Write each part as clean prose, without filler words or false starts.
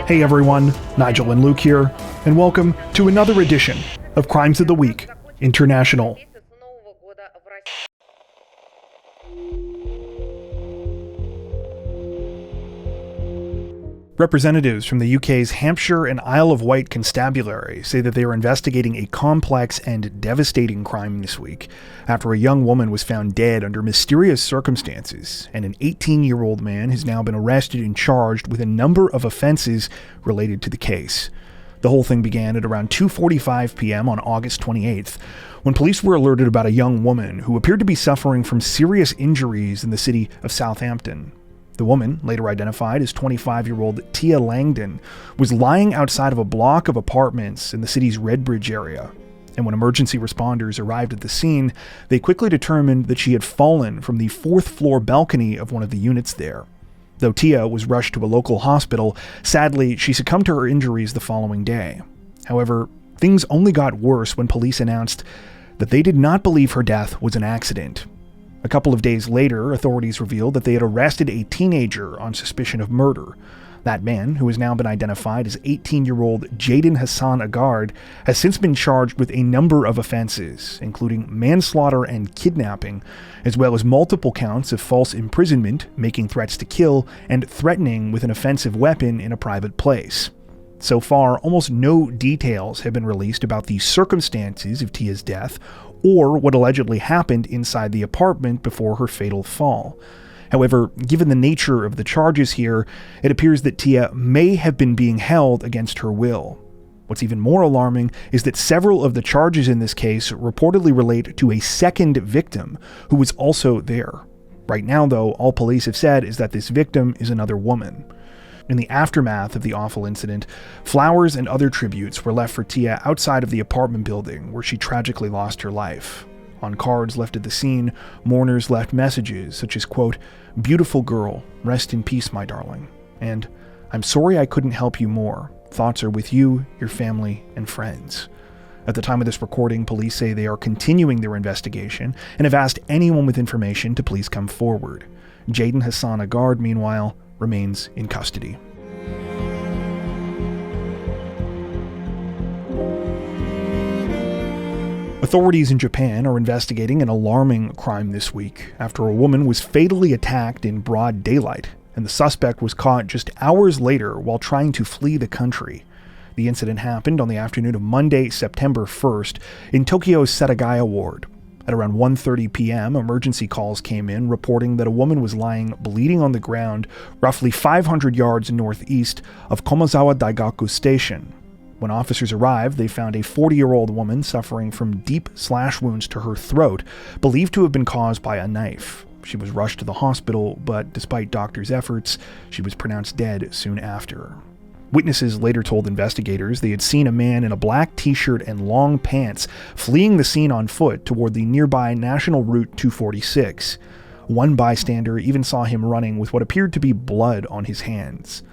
Hey everyone, Nigel and Luke here, and welcome to another edition of Crimes of the Week International. Representatives from the UK's Hampshire and Isle of Wight Constabulary say that they are investigating a complex and devastating crime this week after a young woman was found dead under mysterious circumstances, and an 18-year-old man has now been arrested and charged with a number of offenses related to the case. The whole thing began at around 2:45 p.m. on August 28th, when police were alerted about a young woman who appeared to be suffering from serious injuries in the city of Southampton. The woman, later identified as 25-year-old Tia Langdon, was lying outside of a block of apartments in the city's Redbridge area. And when emergency responders arrived at the scene, they quickly determined that she had fallen from the fourth-floor balcony of one of the units there. Though Tia was rushed to a local hospital, sadly, she succumbed to her injuries the following day. However, things only got worse when police announced that they did not believe her death was an accident. A couple of days later, authorities revealed that they had arrested a teenager on suspicion of murder. That man, who has now been identified as 18-year-old Jaden Hassan Agard, has since been charged with a number of offenses, including manslaughter and kidnapping, as well as multiple counts of false imprisonment, making threats to kill, and threatening with an offensive weapon in a private place. So far, almost no details have been released about the circumstances of Tia's death or what allegedly happened inside the apartment before her fatal fall. However, given the nature of the charges here, it appears that Tia may have been being held against her will. What's even more alarming is that several of the charges in this case reportedly relate to a second victim who was also there. Right now, though, all police have said is that this victim is another woman. In the aftermath of the awful incident, flowers and other tributes were left for Tia outside of the apartment building where she tragically lost her life. On cards left at the scene, mourners left messages such as, quote, "Beautiful girl, rest in peace, my darling," and "I'm sorry I couldn't help you more. Thoughts are with you, your family, and friends." At the time of this recording, police say they are continuing their investigation and have asked anyone with information to please come forward. Jaden Hassan Agard, meanwhile, remains in custody. Authorities in Japan are investigating an alarming crime this week after a woman was fatally attacked in broad daylight, and the suspect was caught just hours later while trying to flee the country. The incident happened on the afternoon of Monday, September 1st, in Tokyo's Setagaya ward. At around 1:30 p.m., emergency calls came in reporting that a woman was lying bleeding on the ground roughly 500 yards northeast of Komazawa Daigaku Station. When officers arrived, they found a 40-year-old woman suffering from deep slash wounds to her throat, believed to have been caused by a knife. She was rushed to the hospital, but despite doctors' efforts, she was pronounced dead soon after. Witnesses later told investigators they had seen a man in a black t-shirt and long pants fleeing the scene on foot toward the nearby National Route 246. One bystander even saw him running with what appeared to be blood on his hands.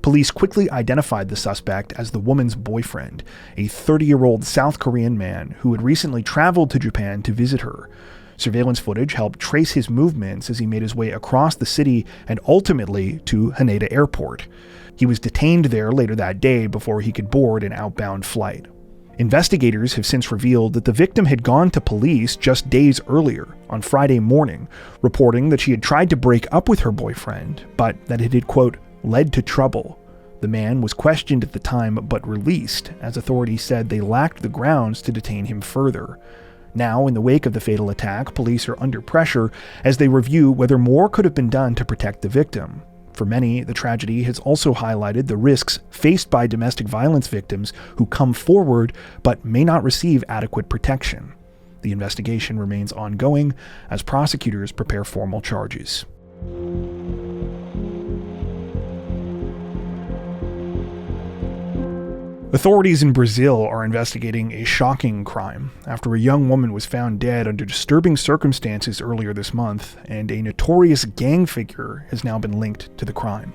Police quickly identified the suspect as the woman's boyfriend, a 30-year-old South Korean man who had recently traveled to Japan to visit her. Surveillance footage helped trace his movements as he made his way across the city and ultimately to Haneda Airport. He was detained there later that day before he could board an outbound flight. Investigators have since revealed that the victim had gone to police just days earlier, on Friday morning, reporting that she had tried to break up with her boyfriend, but that it had, quote, led to trouble. The man was questioned at the time but released, as authorities said they lacked the grounds to detain him further. Now, in the wake of the fatal attack, police are under pressure as they review whether more could have been done to protect the victim. For many, the tragedy has also highlighted the risks faced by domestic violence victims who come forward but may not receive adequate protection. The investigation remains ongoing as prosecutors prepare formal charges. Authorities in Brazil are investigating a shocking crime after a young woman was found dead under disturbing circumstances earlier this month, and a notorious gang figure has now been linked to the crime.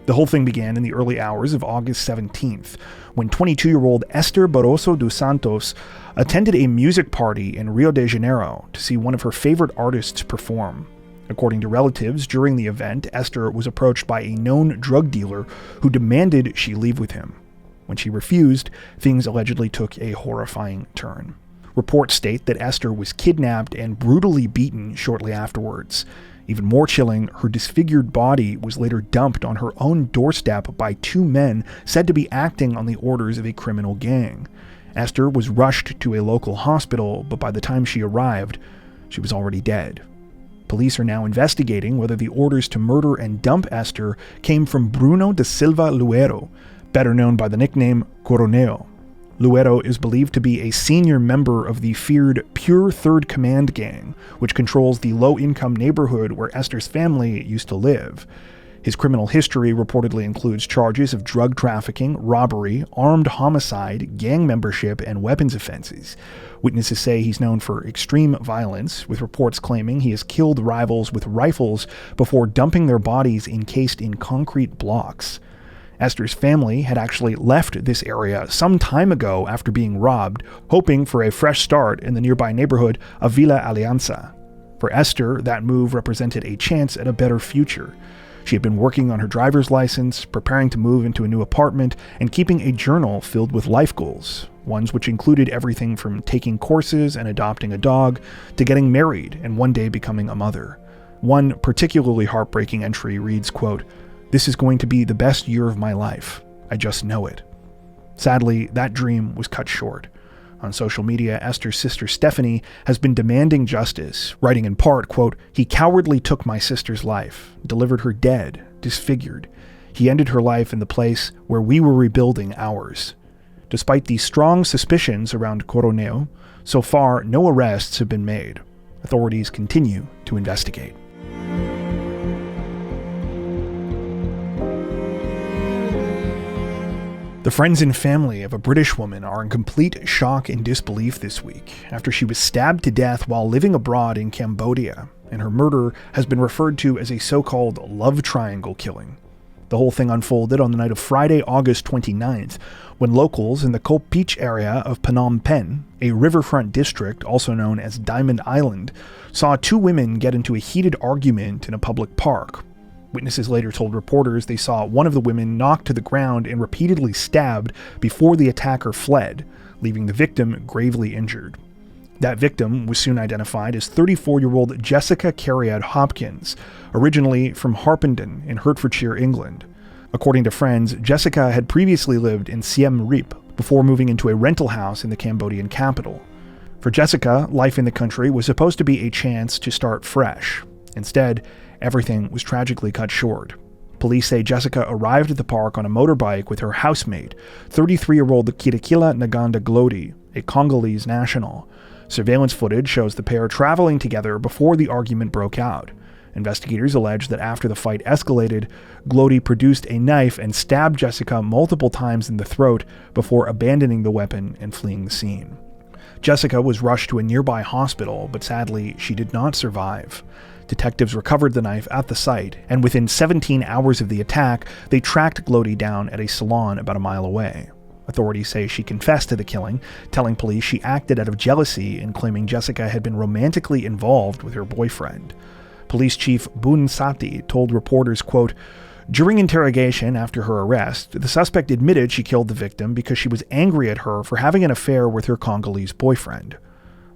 The whole thing began in the early hours of August 17th, when 22-year-old Esther Barroso dos Santos attended a music party in Rio de Janeiro to see one of her favorite artists perform. According to relatives, during the event, Esther was approached by a known drug dealer who demanded she leave with him. When she refused, things allegedly took a horrifying turn. Reports state that Esther was kidnapped and brutally beaten shortly afterwards. Even more chilling, her disfigured body was later dumped on her own doorstep by two men said to be acting on the orders of a criminal gang. Esther was rushed to a local hospital, but by the time she arrived, she was already dead. Police are now investigating whether the orders to murder and dump Esther came from Bruno da Silva Luero, better known by the nickname Coronel. Luero is believed to be a senior member of the feared Pure Third Command gang, which controls the low-income neighborhood where Esther's family used to live. His criminal history reportedly includes charges of drug trafficking, robbery, armed homicide, gang membership, and weapons offenses. Witnesses say he's known for extreme violence, with reports claiming he has killed rivals with rifles before dumping their bodies encased in concrete blocks. Esther's family had actually left this area some time ago after being robbed, hoping for a fresh start in the nearby neighborhood of Villa Alianza. For Esther, that move represented a chance at a better future. She had been working on her driver's license, preparing to move into a new apartment, and keeping a journal filled with life goals, ones which included everything from taking courses and adopting a dog, to getting married and one day becoming a mother. One particularly heartbreaking entry reads, quote, "This is going to be the best year of my life. I just know it." Sadly, that dream was cut short. On social media, Esther's sister Stephanie has been demanding justice, writing in part, quote, "He cowardly took my sister's life, delivered her dead, disfigured. He ended her life in the place where we were rebuilding ours." Despite the strong suspicions around Coronel, so far no arrests have been made. Authorities continue to investigate. The friends and family of a British woman are in complete shock and disbelief this week after she was stabbed to death while living abroad in Cambodia, and her murder has been referred to as a so-called love triangle killing. The whole thing unfolded on the night of Friday, August 29th, when locals in the Koh Beach area of Phnom Penh, a riverfront district also known as Diamond Island, saw two women get into a heated argument in a public park. Witnesses later told reporters they saw one of the women knocked to the ground and repeatedly stabbed before the attacker fled, leaving the victim gravely injured. That victim was soon identified as 34-year-old Jessica Carriad Hopkins, originally from Harpenden in Hertfordshire, England. According to friends, Jessica had previously lived in Siem Reap before moving into a rental house in the Cambodian capital. For Jessica, life in the country was supposed to be a chance to start fresh. Instead, everything was tragically cut short. Police say Jessica arrived at the park on a motorbike with her housemate, 33-year-old Kirakila Nganda Glody, a Congolese national. Surveillance footage shows the pair traveling together before the argument broke out. Investigators allege that after the fight escalated, Glody produced a knife and stabbed Jessica multiple times in the throat before abandoning the weapon and fleeing the scene. Jessica was rushed to a nearby hospital, but sadly, she did not survive. Detectives recovered the knife at the site, and within 17 hours of the attack, they tracked Glody down at a salon about a mile away. Authorities say she confessed to the killing, telling police she acted out of jealousy and claiming Jessica had been romantically involved with her boyfriend. Police Chief Boon Sati told reporters, quote, "During interrogation after her arrest, the suspect admitted she killed the victim because she was angry at her for having an affair with her Congolese boyfriend."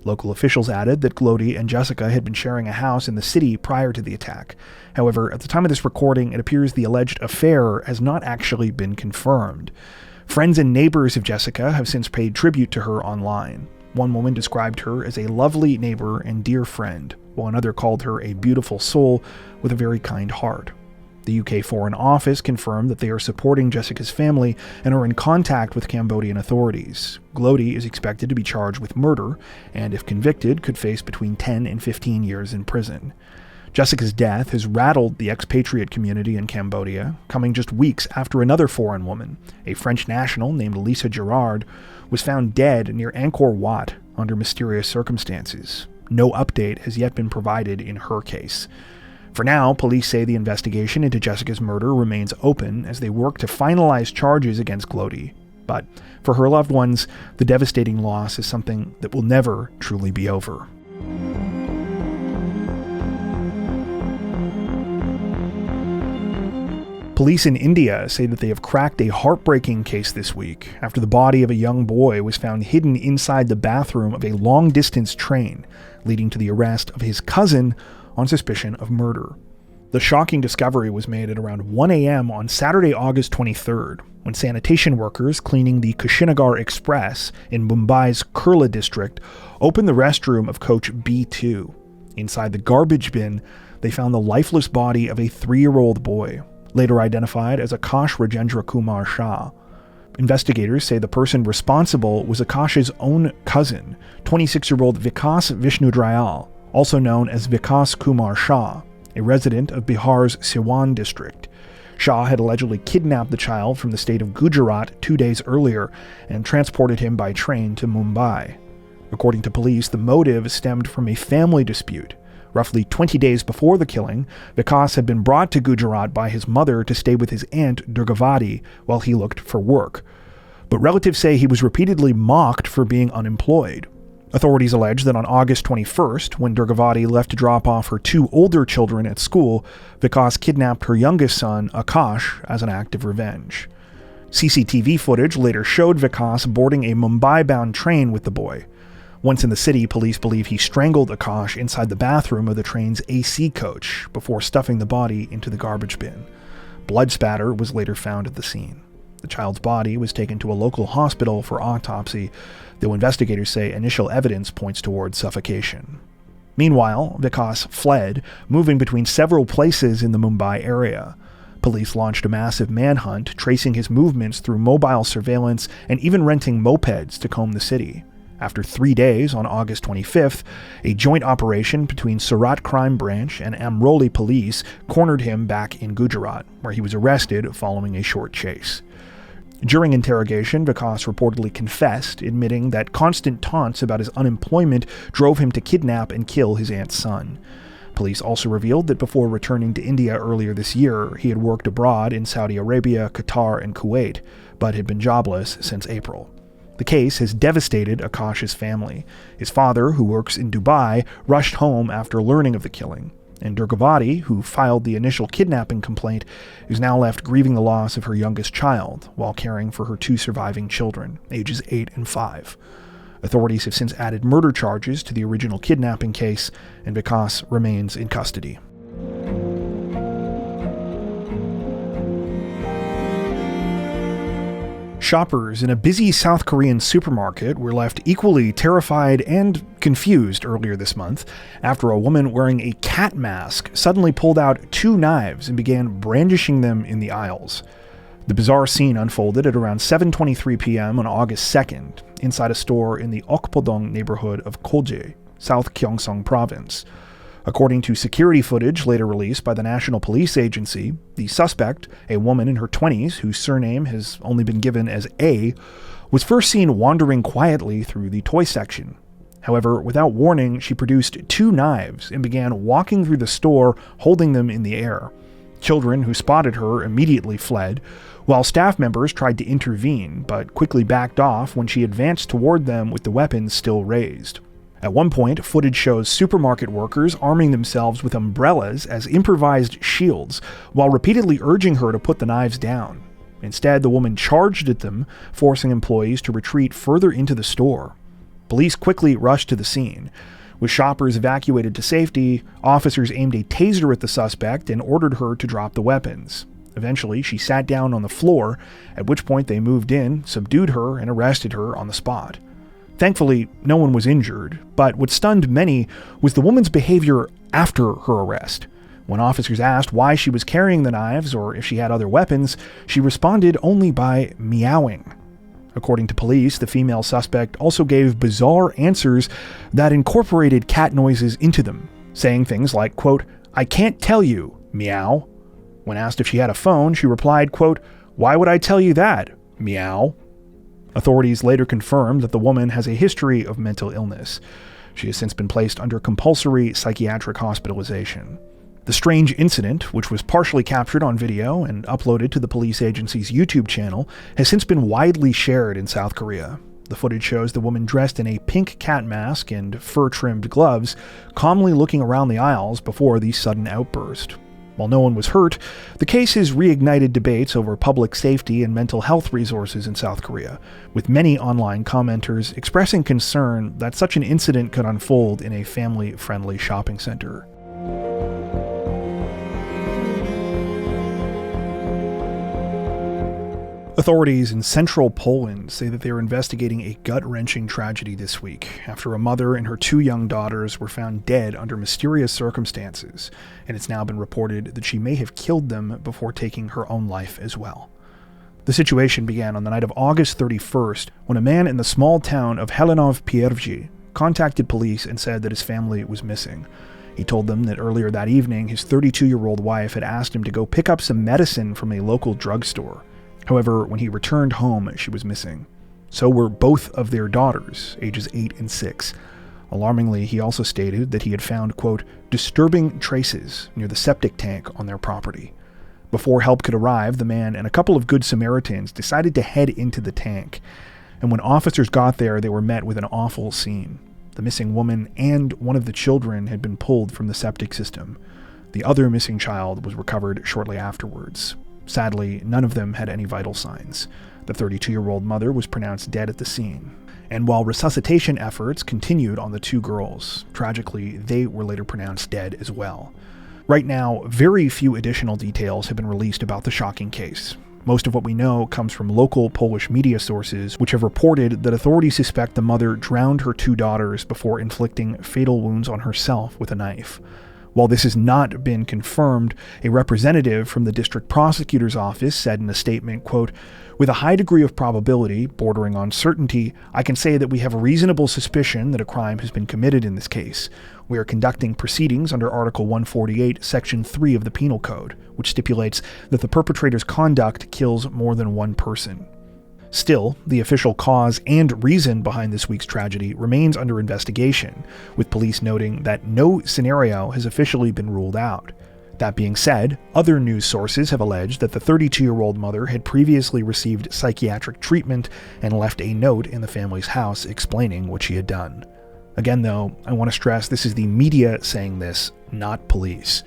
Local officials added that Glody and Jessica had been sharing a house in the city prior to the attack. However, at the time of this recording, it appears the alleged affair has not actually been confirmed. Friends and neighbors of Jessica have since paid tribute to her online. One woman described her as a lovely neighbor and dear friend, while another called her a beautiful soul with a very kind heart. The UK Foreign Office confirmed that they are supporting Jessica's family and are in contact with Cambodian authorities. Glody is expected to be charged with murder, and if convicted, could face between 10 and 15 years in prison. Jessica's death has rattled the expatriate community in Cambodia, coming just weeks after another foreign woman, a French national named Lisa Gerard, was found dead near Angkor Wat under mysterious circumstances. No update has yet been provided in her case. For now, police say the investigation into Jessica's murder remains open as they work to finalize charges against Glody. But for her loved ones, the devastating loss is something that will never truly be over. Police in India say that they have cracked a heartbreaking case this week after the body of a young boy was found hidden inside the bathroom of a long-distance train, leading to the arrest of his cousin on suspicion of murder. The shocking discovery was made at around 1 a.m. on Saturday, August 23rd, when sanitation workers cleaning the Kushinagar Express in Mumbai's Kurla district opened the restroom of coach B2. Inside the garbage bin, they found the lifeless body of a 3-year-old boy, later identified as Akash Rajendra Kumar Shah. Investigators say the person responsible was Akash's own cousin, 26-year-old Vikas Vishnudayal, also known as Vikas Kumar Shah, a resident of Bihar's Siwan district. Shah had allegedly kidnapped the child from the state of Gujarat 2 days earlier and transported him by train to Mumbai. According to police, the motive stemmed from a family dispute. Roughly 20 days before the killing, Vikas had been brought to Gujarat by his mother to stay with his aunt Durgavati while he looked for work. But relatives say he was repeatedly mocked for being unemployed. Authorities allege that on August 21st, when Durgavati left to drop off her 2 older children at school, Vikas kidnapped her youngest son, Akash, as an act of revenge. CCTV footage later showed Vikas boarding a Mumbai-bound train with the boy. Once in the city, police believe he strangled Akash inside the bathroom of the train's AC coach before stuffing the body into the garbage bin. Blood spatter was later found at the scene. The child's body was taken to a local hospital for autopsy, though investigators say initial evidence points towards suffocation. Meanwhile, Vikas fled, moving between several places in the Mumbai area. Police launched a massive manhunt, tracing his movements through mobile surveillance and even renting mopeds to comb the city. After 3 days, on August 25th, a joint operation between Surat Crime Branch and Amroli Police cornered him back in Gujarat, where he was arrested following a short chase. During interrogation, Vikas reportedly confessed, admitting that constant taunts about his unemployment drove him to kidnap and kill his aunt's son. Police also revealed that before returning to India earlier this year, he had worked abroad in Saudi Arabia, Qatar, and Kuwait, but had been jobless since April. The case has devastated Akash's family. His father, who works in Dubai, rushed home after learning of the killing, and Durgavati, who filed the initial kidnapping complaint, is now left grieving the loss of her youngest child while caring for her 2 surviving children, ages 8 and 5. Authorities have since added murder charges to the original kidnapping case, and Vikas remains in custody. Shoppers in a busy South Korean supermarket were left equally terrified and confused earlier this month after a woman wearing a cat mask suddenly pulled out 2 knives and began brandishing them in the aisles. The bizarre scene unfolded at around 7:23 p.m. on August 2nd, inside a store in the Okpodong neighborhood of Geoje, South Gyeongsang Province. According to security footage later released by the National Police Agency, the suspect, a woman in her 20s whose surname has only been given as A, was first seen wandering quietly through the toy section. However, without warning, she produced 2 knives and began walking through the store, holding them in the air. Children who spotted her immediately fled, while staff members tried to intervene, but quickly backed off when she advanced toward them with the weapons still raised. At one point, footage shows supermarket workers arming themselves with umbrellas as improvised shields, while repeatedly urging her to put the knives down. Instead, the woman charged at them, forcing employees to retreat further into the store. Police quickly rushed to the scene. With shoppers evacuated to safety, officers aimed a taser at the suspect and ordered her to drop the weapons. Eventually, she sat down on the floor, at which point they moved in, subdued her, and arrested her on the spot. Thankfully, no one was injured, but what stunned many was the woman's behavior after her arrest. When officers asked why she was carrying the knives or if she had other weapons, she responded only by meowing. According to police, the female suspect also gave bizarre answers that incorporated cat noises into them, saying things like, quote, "I can't tell you, meow." When asked if she had a phone, she replied, quote, "Why would I tell you that, meow?" Authorities later confirmed that the woman has a history of mental illness. She has since been placed under compulsory psychiatric hospitalization. The strange incident, which was partially captured on video and uploaded to the police agency's YouTube channel, has since been widely shared in South Korea. The footage shows the woman dressed in a pink cat mask and fur-trimmed gloves, calmly looking around the aisles before the sudden outburst. While no one was hurt, the case has reignited debates over public safety and mental health resources in South Korea, with many online commenters expressing concern that such an incident could unfold in a family-friendly shopping center. Authorities in central Poland say that they are investigating a gut-wrenching tragedy this week after a mother and her 2 young daughters were found dead under mysterious circumstances, and it's now been reported that she may have killed them before taking her own life as well. The situation began on the night of August 31st when a man in the small town of Helenów, Pierwszy, contacted police and said that his family was missing. He told them that earlier that evening his 32-year-old wife had asked him to go pick up some medicine from a local drugstore. However, when he returned home, she was missing. So were both of their daughters, ages 8 and 6. Alarmingly, he also stated that he had found, quote, disturbing traces near the septic tank on their property. Before help could arrive, the man and a couple of Good Samaritans decided to head into the tank. And when officers got there, they were met with an awful scene. The missing woman and one of the children had been pulled from the septic system. The other missing child was recovered shortly afterwards. Sadly, none of them had any vital signs. The 32-year-old mother was pronounced dead at the scene. And while resuscitation efforts continued on the 2 girls, tragically, they were later pronounced dead as well. Right now, very few additional details have been released about the shocking case. Most of what we know comes from local Polish media sources, which have reported that authorities suspect the mother drowned her 2 daughters before inflicting fatal wounds on herself with a knife. While this has not been confirmed, a representative from the district prosecutor's office said in a statement, quote, with a high degree of probability, bordering on certainty, I can say that we have a reasonable suspicion that a crime has been committed in this case. We are conducting proceedings under Article 148, Section 3 of the Penal Code, which stipulates that the perpetrator's conduct kills more than one person. Still, the official cause and reason behind this week's tragedy remains under investigation, with police noting that no scenario has officially been ruled out. That being said, other news sources have alleged that the 32-year-old mother had previously received psychiatric treatment and left a note in the family's house explaining what she had done. Again, though, I want to stress this is the media saying this, not police.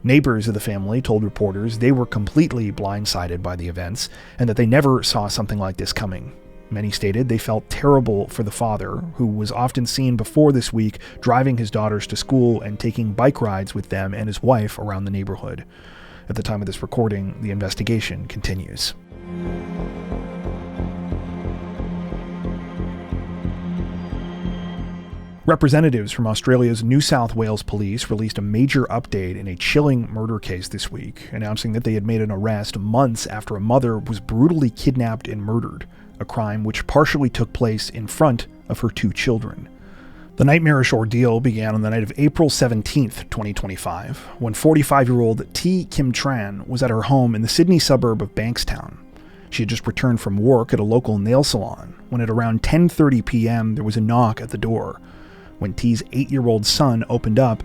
Neighbors of the family told reporters they were completely blindsided by the events and that they never saw something like this coming. Many stated they felt terrible for the father, who was often seen before this week driving his daughters to school and taking bike rides with them and his wife around the neighborhood. At the time of this recording, the investigation continues. Representatives from Australia's New South Wales Police released a major update in a chilling murder case this week, announcing that they had made an arrest months after a mother was brutally kidnapped and murdered, a crime which partially took place in front of her 2 children. The nightmarish ordeal began on the night of April 17th, 2025, when 45-year-old T. Kim Tran was at her home in the Sydney suburb of Bankstown. She had just returned from work at a local nail salon, when at around 10:30 p.m. there was a knock at the door. When T's 8-year-old son opened up,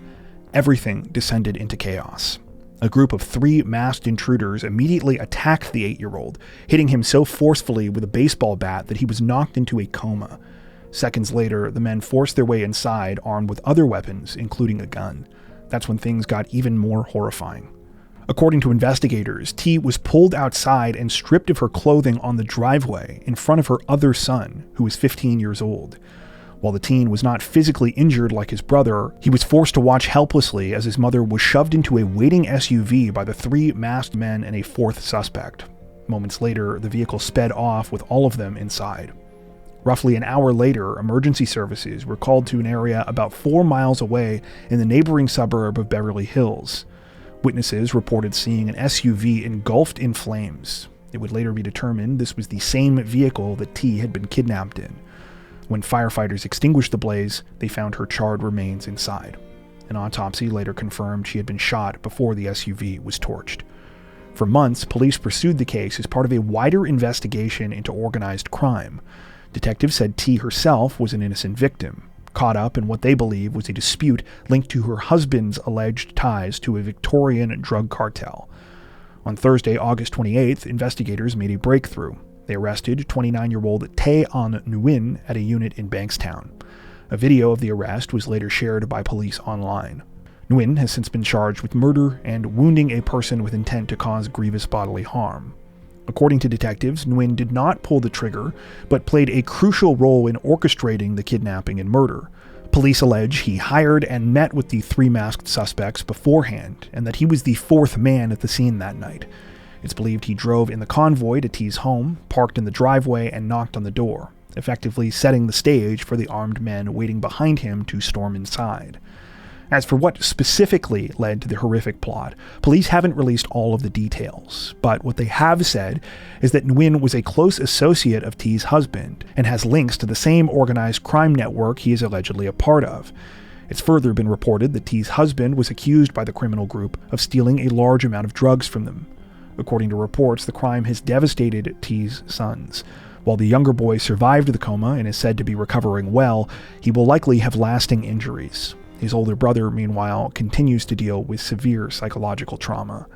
everything descended into chaos. A group of 3 masked intruders immediately attacked the 8-year-old, hitting him so forcefully with a baseball bat that he was knocked into a coma. Seconds later, the men forced their way inside, armed with other weapons, including a gun. That's when things got even more horrifying. According to investigators, T was pulled outside and stripped of her clothing on the driveway in front of her other son, who was 15 years old. While the teen was not physically injured like his brother, he was forced to watch helplessly as his mother was shoved into a waiting SUV by the 3 masked men and a 4th suspect. Moments later, the vehicle sped off with all of them inside. Roughly an hour later, emergency services were called to an area about 4 miles away in the neighboring suburb of Beverly Hills. Witnesses reported seeing an SUV engulfed in flames. It would later be determined this was the same vehicle that T had been kidnapped in. When firefighters extinguished the blaze, they found her charred remains inside. An autopsy later confirmed she had been shot before the SUV was torched. For months, police pursued the case as part of a wider investigation into organized crime. Detectives said T herself was an innocent victim, caught up in what they believe was a dispute linked to her husband's alleged ties to a Victorian drug cartel. On Thursday, August 28th, investigators made a breakthrough. They arrested 29-year-old Tae An Nguyen at a unit in Bankstown. A video of the arrest was later shared by police online. Nguyen has since been charged with murder and wounding a person with intent to cause grievous bodily harm. According to detectives, Nguyen did not pull the trigger, but played a crucial role in orchestrating the kidnapping and murder. Police allege he hired and met with the 3 masked suspects beforehand, and that he was the 4th man at the scene that night. It's believed he drove in the convoy to T's home, parked in the driveway, and knocked on the door, effectively setting the stage for the armed men waiting behind him to storm inside. As for what specifically led to the horrific plot, police haven't released all of the details, but what they have said is that Nguyen was a close associate of T's husband and has links to the same organized crime network he is allegedly a part of. It's further been reported that T's husband was accused by the criminal group of stealing a large amount of drugs from them. According to reports, the crime has devastated T's sons. While the younger boy survived the coma and is said to be recovering well, he will likely have lasting injuries. His older brother, meanwhile, continues to deal with severe psychological trauma.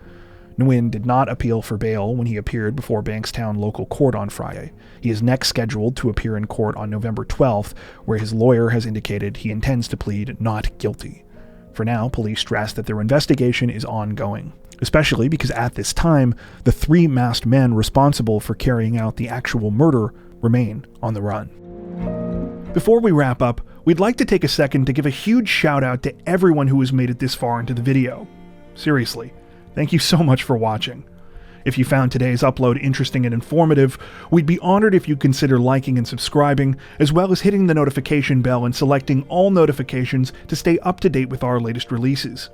Nguyen did not appeal for bail when he appeared before Bankstown local court on Friday. He is next scheduled to appear in court on November 12th, where his lawyer has indicated he intends to plead not guilty. For now, police stress that their investigation is ongoing, especially because at this time, the 3 masked men responsible for carrying out the actual murder remain on the run. Before we wrap up, we'd like to take a second to give a huge shout out to everyone who has made it this far into the video. Seriously, thank you so much for watching. If you found today's upload interesting and informative, we'd be honored if you'd consider liking and subscribing, as well as hitting the notification bell and selecting all notifications to stay up to date with our latest releases.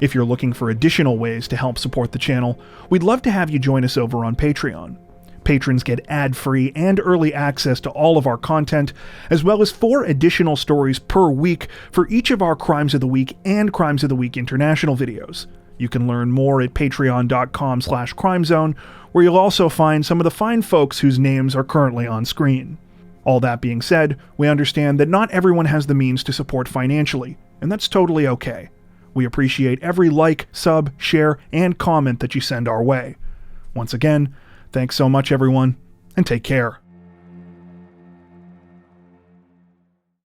If you're looking for additional ways to help support the channel, we'd love to have you join us over on Patreon. Patrons get ad-free and early access to all of our content, as well as 4 additional stories per week for each of our Crimes of the Week and Crimes of the Week International videos. You can learn more at patreon.com/crimezone, where you'll also find some of the fine folks whose names are currently on screen. All that being said, we understand that not everyone has the means to support financially, and that's totally okay. We appreciate every like, sub, share, and comment that you send our way. Once again, thanks so much, everyone, and take care.